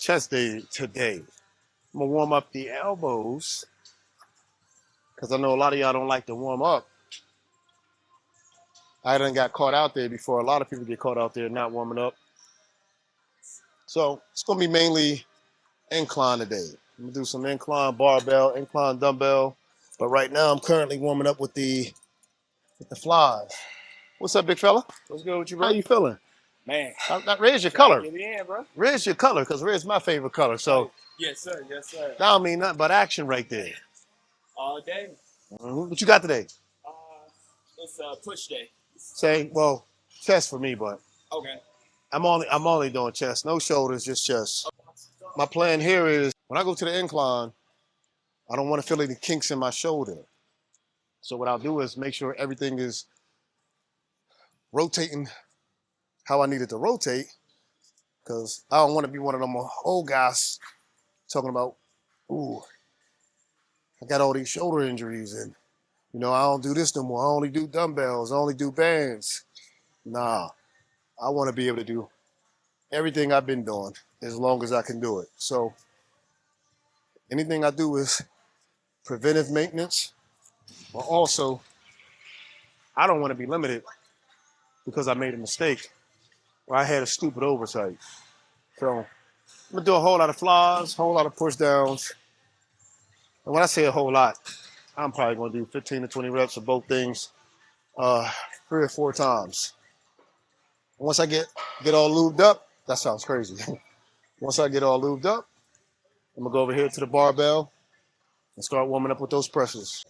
chest day today. I'm gonna warm up the elbows because I know a lot of y'all don't like to warm up. I done got caught out there before. A lot of people get caught out there not warming up. So it's gonna be mainly incline today. I'm gonna do some incline barbell, incline dumbbell. But right now I'm currently warming up with the flies. What's up, big fella? What's good with you, bro? How you feeling? Man. Red's your color. Get in, bro. Red's your color, because red's my favorite color. So yes, sir. Yes, sir. that don't mean nothing but action right there. All day. What you got today? It's a push day. Say, well, chest for me, but Okay. I'm only doing chest, no shoulders, just chest. My plan here is when I go to the incline, I don't want to feel any kinks in my shoulder. So what I'll do is make sure everything is rotating how I need it to rotate, because I don't want to be one of them old guys talking about, ooh, I got all these shoulder injuries and, you know, I don't do this no more. I only do dumbbells. I only do bands. Nah, I want to be able to do everything I've been doing as long as I can do it. So anything I do is preventive maintenance, but also I don't want to be limited because I made a mistake or I had a stupid oversight. So I'm gonna do a whole lot of flies, whole lot of push downs. And when I say a whole lot, I'm probably gonna do 15 to 20 reps of both things 3 or 4 times. Once I get all lubed up, that sounds crazy. Once I get all lubed up, I'm gonna go over here to the barbell and start warming up with those presses.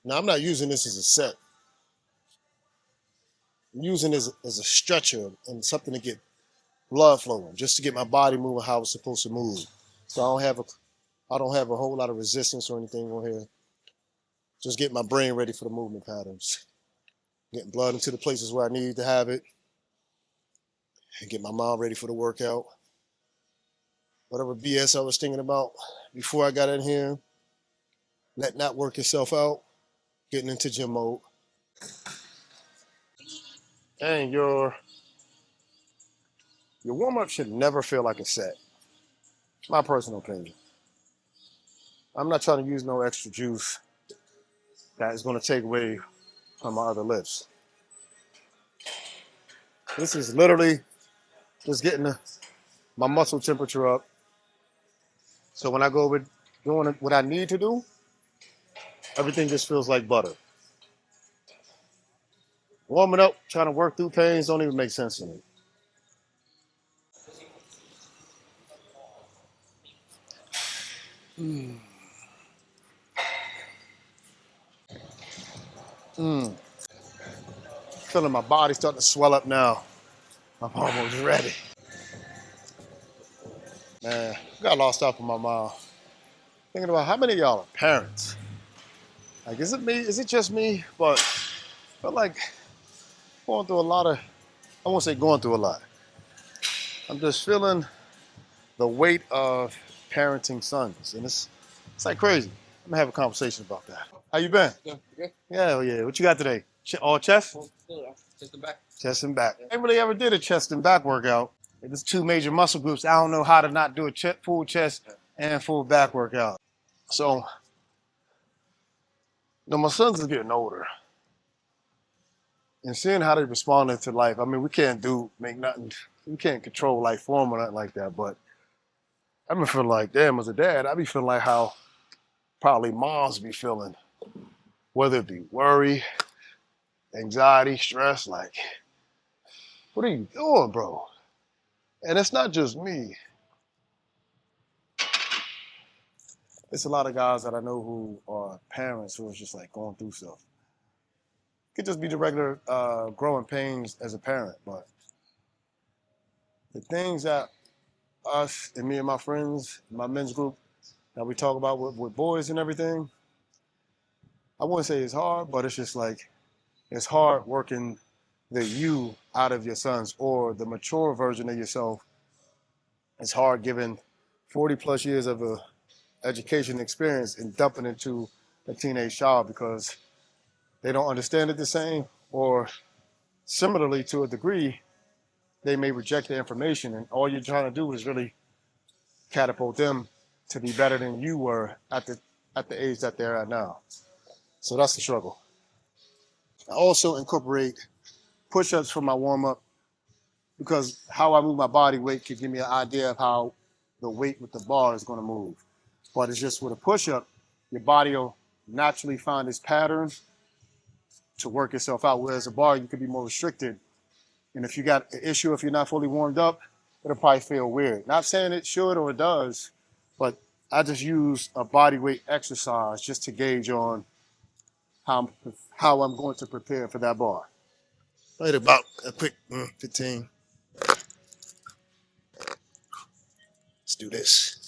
Now I'm not using this as a set. I'm using it as a stretcher and something to get blood flowing, just to get my body moving how it's supposed to move. So I don't have a whole lot of resistance or anything on here. Just getting my brain ready for the movement patterns. Getting blood into the places where I need to have it. And get my mind ready for the workout. Whatever BS I was thinking about before I got in here, letting that work itself out, getting into gym mode. And your warm-up should never feel like a set. My personal opinion. I'm not trying to use no extra juice that is going to take away from my other lifts. This is literally just getting my muscle temperature up. So when I go over doing what I need to do, everything just feels like butter. Warming up, trying to work through pains don't even make sense to me. Feeling my body starting to swell up now. I'm almost ready. Man, got lost off in my mind. Thinking about how many of y'all are parents. Like, is it me? Is it just me? But I feel like going through a lot of, I won't say going through a lot. I'm just feeling the weight of parenting sons. And it's like crazy. I'm gonna have a conversation about that. How you been? Good. Good. Yeah, yeah. What you got today? All chest? Chest and back. Chest and back. I really ever did a chest and back workout. There's 2 major muscle groups. I don't know how to not do a full chest and full back workout. So, you know, my sons are getting older. And seeing how they responded to life, I mean, we can't control life form or nothing like that, but I've been feeling like, damn, as a dad, I be feeling like how probably moms be feeling, whether it be worry, anxiety, stress, like, what are you doing, bro? And it's not just me. It's a lot of guys that I know who are parents who are just like going through stuff. It could just be the regular growing pains as a parent, but the things that us and me and my friends, my men's group, that we talk about with boys and everything, I wouldn't say it's hard, but it's just like, it's hard working the you out of your sons, or the mature version of yourself. It's hard giving 40 plus years of a education experience and dumping into a teenage child because they don't understand it the same, or similarly to a degree, they may reject the information, and all you're trying to do is really catapult them to be better than you were at the age that they're at now. So that's the struggle. I also incorporate push-ups for my warm-up because how I move my body weight can give me an idea of how the weight with the bar is going to move. But it's just with a push-up, your body will naturally find its pattern to work itself out. Whereas a bar, you could be more restricted. And if you got an issue, if you're not fully warmed up, it'll probably feel weird. Not saying it should or it does, but I just use a body weight exercise just to gauge on how I'm going to prepare for that bar. Right about a quick 15. Let's do this.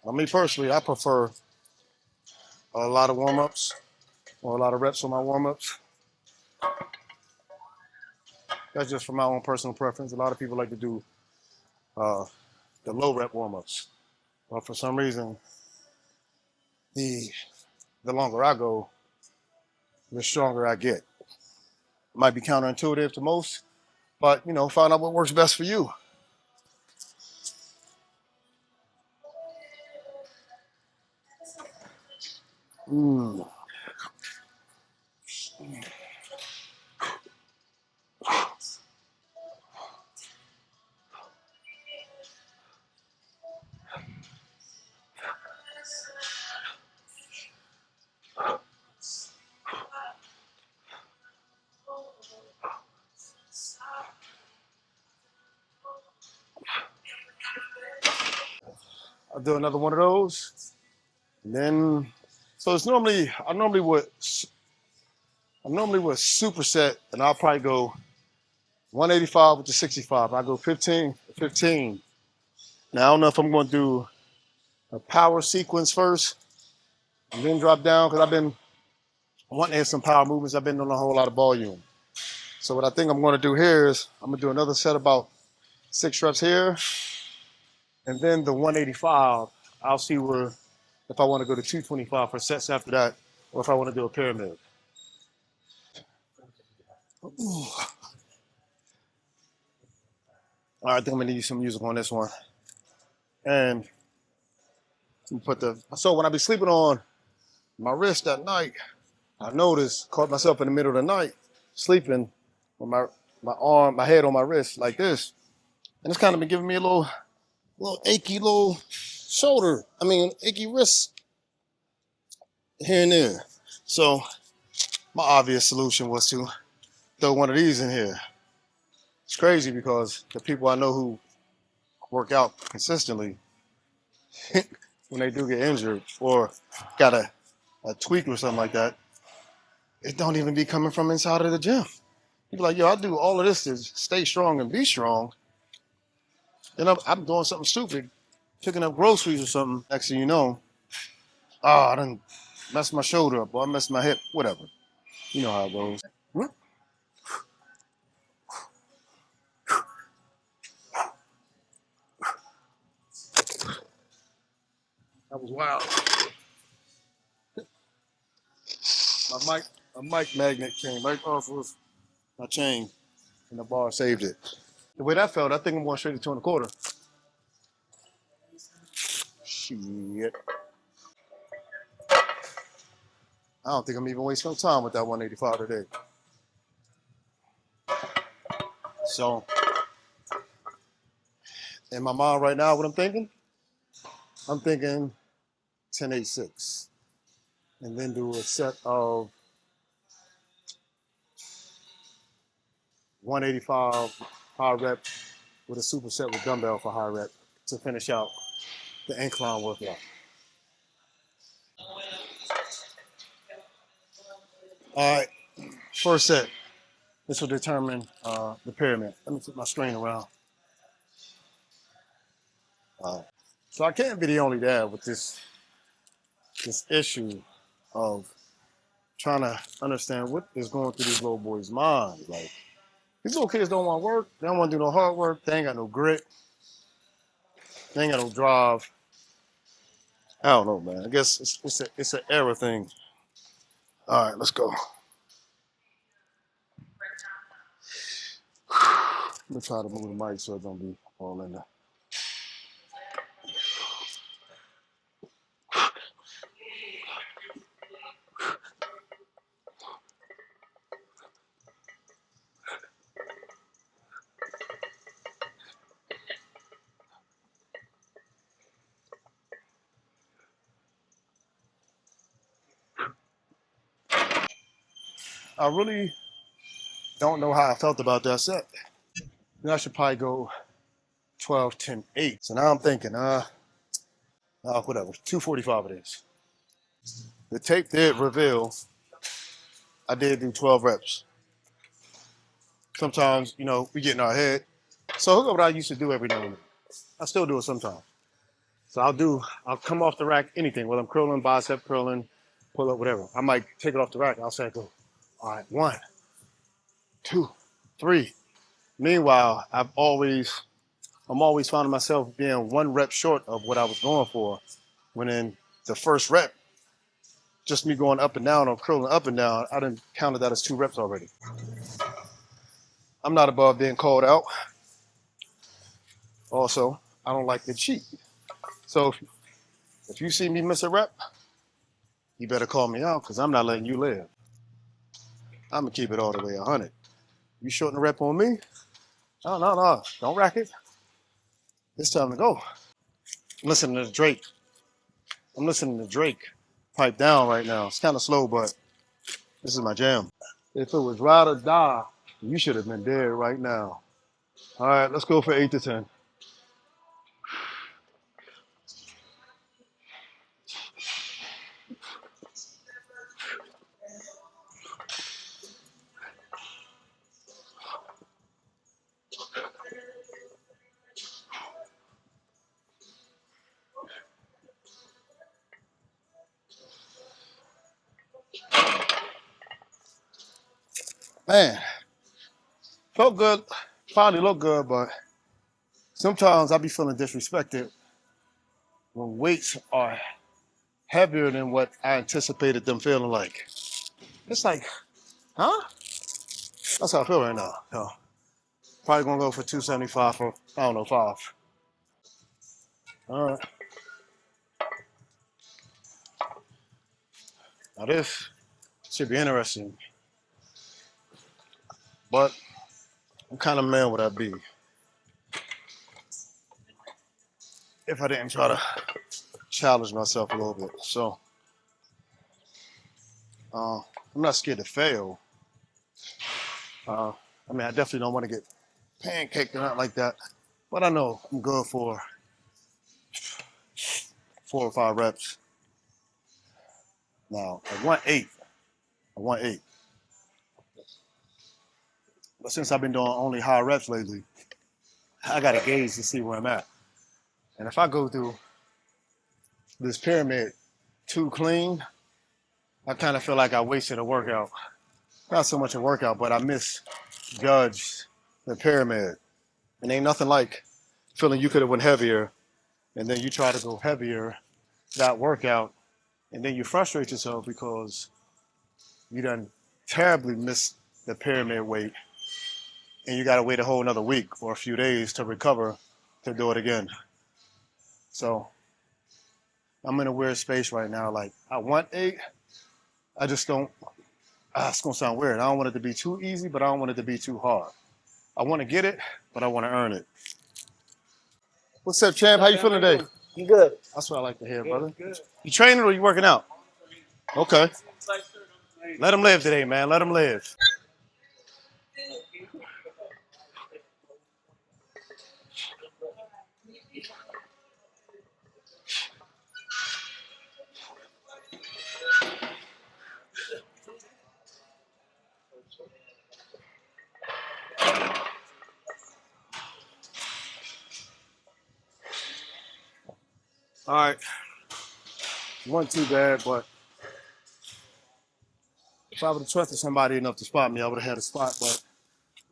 Well, me personally, I prefer a lot of warm-ups or a lot of reps on my warm-ups. That's just for my own personal preference. A lot of people like to do uh, the low rep warm-ups. But for some reason, the longer I go, the stronger I get. Might be counterintuitive to most, but find out what works best for you. I'll do another one of those, and then so it's normally I normally would superset, and I'll probably go 185 with the 65. I go 15, 15. Now I don't know if I'm going to do a power sequence first and then drop down because I've been wanting to have some power movements. I've been doing a whole lot of volume. So what I think I'm going to do here is I'm going to do another set about 6 reps here, and then the 185. I'll see where if I want to go to 225 for sets after that, or if I want to do a pyramid. Ooh. All right, I think I'm gonna need some music on this one. And so when I be sleeping on my wrist at night, I noticed, caught myself in the middle of the night, sleeping with my head on my wrist like this. And it's kind of been giving me a little achy little achy wrist here and there. So my obvious solution was to throw one of these in here. It's crazy because the people I know who work out consistently, when they do get injured or got a tweak or something like that, it don't even be coming from inside of the gym. You be like, yo, I do all of this to stay strong and be strong. Then I'm doing something stupid, picking up groceries or something. Next thing you know, I done messed my shoulder up or I messed my hip, whatever. You know how it goes. That was wild. A mic magnet came right off of my chain and the bar saved it. The way that felt, I think I'm going straight to 2.25. Shit. I don't think I'm even wasting no time with that 185 today. So, in my mind right now, what I'm thinking 10-8-6. And then do a set of 185 high rep with a superset with dumbbell for high rep to finish out the incline workout. All right, first set. This will determine the pyramid. Let me flip my screen around. So I can't be the only dad with this issue of trying to understand what is going through these little boys' minds. Like, these little kids don't want to work. They don't want to do no hard work. They ain't got no grit. They ain't got no drive. I don't know, man. I guess it's an era thing. All right, let's go. I'm gonna try to move the mic so it don't be all in there. I really don't know how I felt about that set. I should probably go 12, 10, 8. So now I'm thinking, whatever, 245 it is. The tape did reveal I did do 12 reps. Sometimes, we get in our head. So look at what I used to do every now and then. I still do it sometimes. So I'll come off the rack, anything, whether I'm curling, bicep curling, pull up, whatever. I might take it off the rack. I'll say, go, all right, 1, 2, 3. Meanwhile, I'm always finding myself being 1 rep short of what I was going for. When in the first rep, just me going up and down or curling up and down, I didn't count that as 2 reps already. I'm not above being called out. Also, I don't like to cheat. So if you see me miss a rep, you better call me out because I'm not letting you live. I'm going to keep it all the way 100. You shorten the rep on me? No. Don't rack it. It's time to go. I'm listening to Drake. Pipe down right now. It's kind of slow, but this is my jam. If it was ride or die, you should have been dead right now. All right, let's go for 8 to 10. Man, felt good. Finally looked good, but sometimes I be feeling disrespected when weights are heavier than what I anticipated them feeling like. It's like, huh? That's how I feel right now. So, probably gonna go for 275 for, I don't know, 5. All right. Now this should be interesting. But what kind of man would I be if I didn't try to challenge myself a little bit? So I'm not scared to fail. I definitely don't want to get pancaked or not like that. But I know I'm good for 4 or 5 reps. Now, I want 8. But since I've been doing only high reps lately, I got to gauge to see where I'm at. And if I go through this pyramid too clean, I kind of feel like I wasted a workout. Not so much a workout, but I misjudged the pyramid. And ain't nothing like feeling you could have went heavier, and then you try to go heavier that workout, and then you frustrate yourself because you done terribly missed the pyramid weight, and you got to wait a whole another week or a few days to recover to do it again. So I'm in a weird space right now. Like, I want 8. I just don't. It's gonna sound weird. I don't want it to be too easy, but I don't want it to be too hard. I want to get it, but I want to earn it. What's up, champ? How you feeling today? You good? That's what I like to hear, Good, brother. good. You training or you working out? Okay. Let him live today, man. Let him live. All right. Wasn't too bad, but If I would have trusted somebody enough to spot me, I would have had a spot, but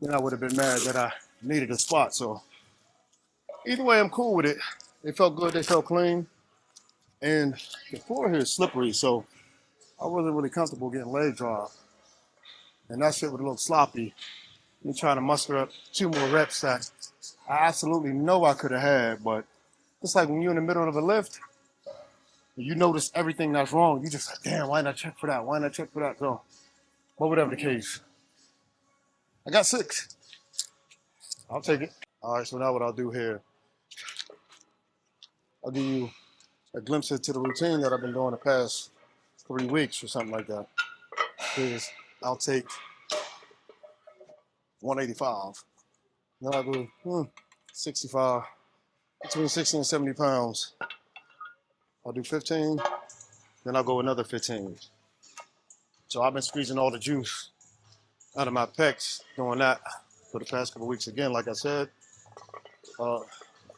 then I would have been mad that I needed a spot. So either way, I'm cool with it. They felt good, they felt clean. And the floor here is slippery, so I wasn't really comfortable getting leg drop. And that shit would look sloppy. Me trying to muster up 2 more reps that I absolutely know I could have had, but it's like when you're in the middle of a lift, you notice everything that's wrong. You just like, damn, why didn't I check for that? Why didn't I check for that? So, but whatever the case, I got 6. I'll take it. All right, so now what I'll do here, I'll give you a glimpse into the routine that I've been doing the past 3 weeks or something like that. Is I'll take 185. Then I'll do 65, between 60 and 70 pounds. I'll do 15, then I'll go another 15. So I've been squeezing all the juice out of my pecs doing that for the past couple weeks again. Like I said,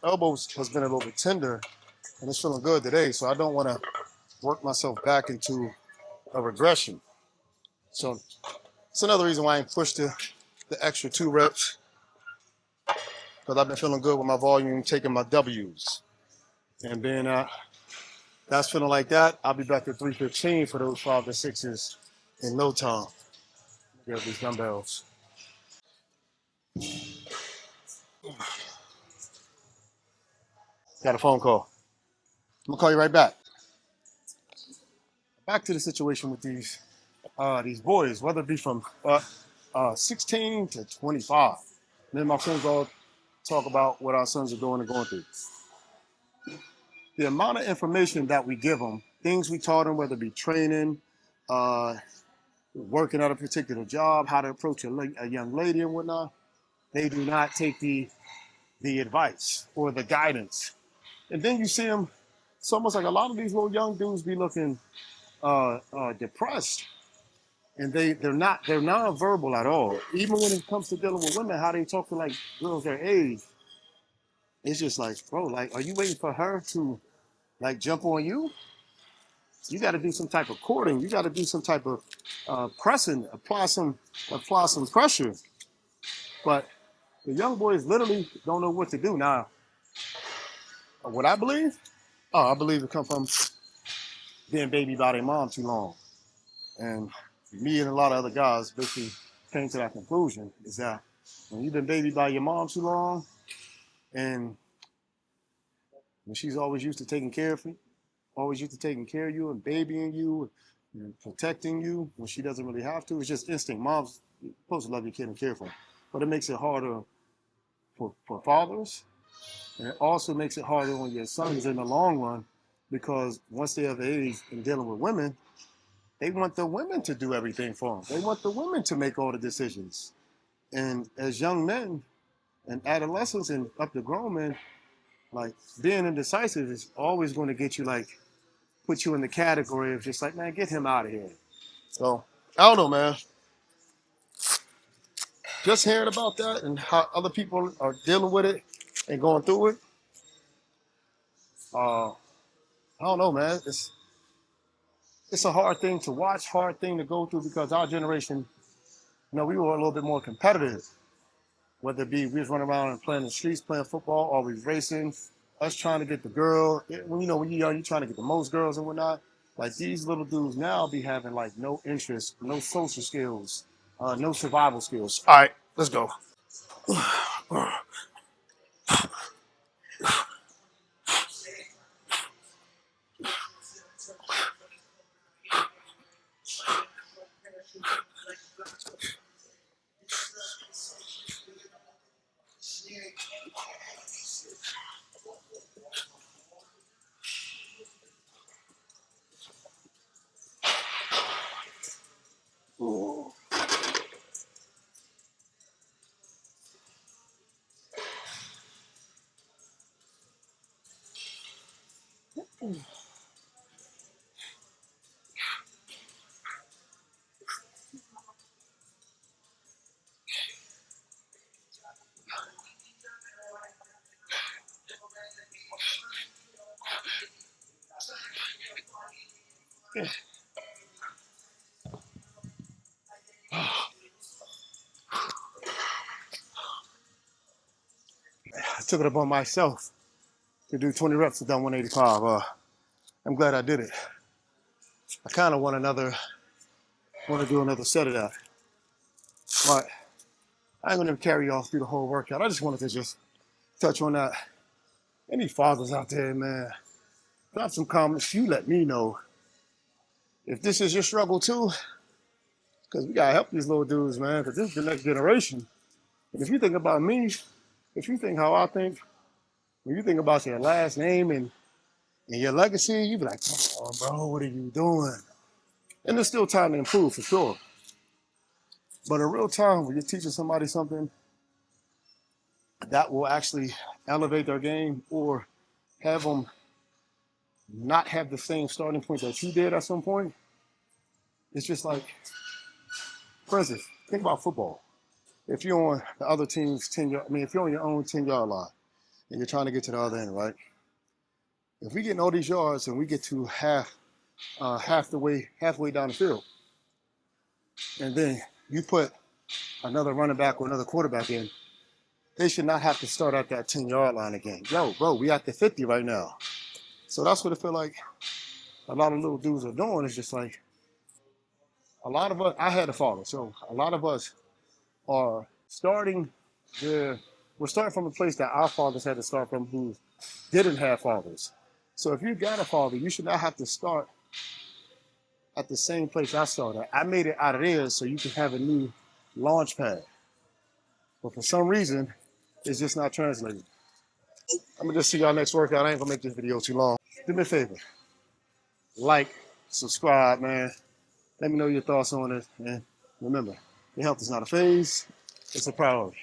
elbows has been a little bit tender and it's feeling good today. So I don't want to work myself back into a regression. So it's another reason why I pushed the extra 2 reps, because I've been feeling good with my volume, taking my W's. And being that's feeling like that, I'll be back at 315 for those 5 to 6s in no time. Get these dumbbells. Got a phone call. I'm gonna call you right back. Back to the situation with these boys, whether it be from 16 to 25. Me and my friends all talk about what our sons are doing and going through. The amount of information that we give them, things we taught them, whether it be training, uh, working at a particular job, how to approach a young lady and whatnot, they do not take the advice or the guidance. And then you see them, it's almost like a lot of these little young dudes be looking depressed, and they're non-verbal at all. Even when it comes to dealing with women, how they talk to like girls their age, it's just like, bro, like, are you waiting for her to like jump on you? You got to do some type of courting. You got to do some type of pressing, apply some pressure. But the young boys literally don't know what to do now. What I believe? Oh, I believe it comes from being babied by their mom too long. And me and a lot of other guys basically came to that conclusion, is that when you've been babied by your mom too long, and when she's always used to taking care of you, always used to taking care of you and babying you and protecting you when she doesn't really have to, it's just instinct. Mom's supposed to love your kid and care for him. But it makes it harder for fathers, and it also makes it harder on your sons in the long run, because once they're of age and dealing with women, they want the women to do everything for them. They want the women to make all the decisions. And as young men and adolescents and up to grown men, like being indecisive is always going to get you like, put you in the category of just like, man, get him out of here. So I don't know, man. Just hearing about that and how other people are dealing with it and going through it, I don't know, man. It's a hard thing to watch, hard thing to go through, because our generation, we were a little bit more competitive. Whether it be we was running around and playing in the streets, playing football, or we was racing, us trying to get the girl. When when you're young, you're trying to get the most girls and whatnot. Like these little dudes now be having like no interest, no social skills, no survival skills. All right, let's go. took it upon myself to do 20 reps of done 185. I'm glad I did it. I kind of want to do another set of that. But I ain't gonna carry y'all through the whole workout. I just wanted to just touch on that. Any fathers out there, man, drop some comments. You let me know if this is your struggle too, because we gotta help these little dudes, man, because this is the next generation. And if you think about me, if you think how I think, when you think about your last name and your legacy, you be like, oh, bro, what are you doing? And there's still time to improve for sure. But in real time, when you're teaching somebody something that will actually elevate their game or have them not have the same starting point that you did at some point, it's just like, for instance, think about football. If you're on the other team's 10-yard, if you're on your own 10-yard line and you're trying to get to the other end, right? If we get all these yards and we get to halfway down the field, and then you put another running back or another quarterback in, they should not have to start at that 10-yard line again. Yo, bro, we at the 50 right now. So that's what I feel like a lot of little dudes are doing. It's just like, a lot of us, I had a father, so a lot of us are we're starting from a place that our fathers had to start from who didn't have fathers. So if you got a father, you should not have to start at the same place I started. I made it out of there so you can have a new launch pad. But for some reason, it's just not translating. I'm gonna just see y'all next workout. I ain't gonna make this video too long. Do me a favor. Like, subscribe, man. Let me know your thoughts on it. And remember, your health is not a phase, it's a priority.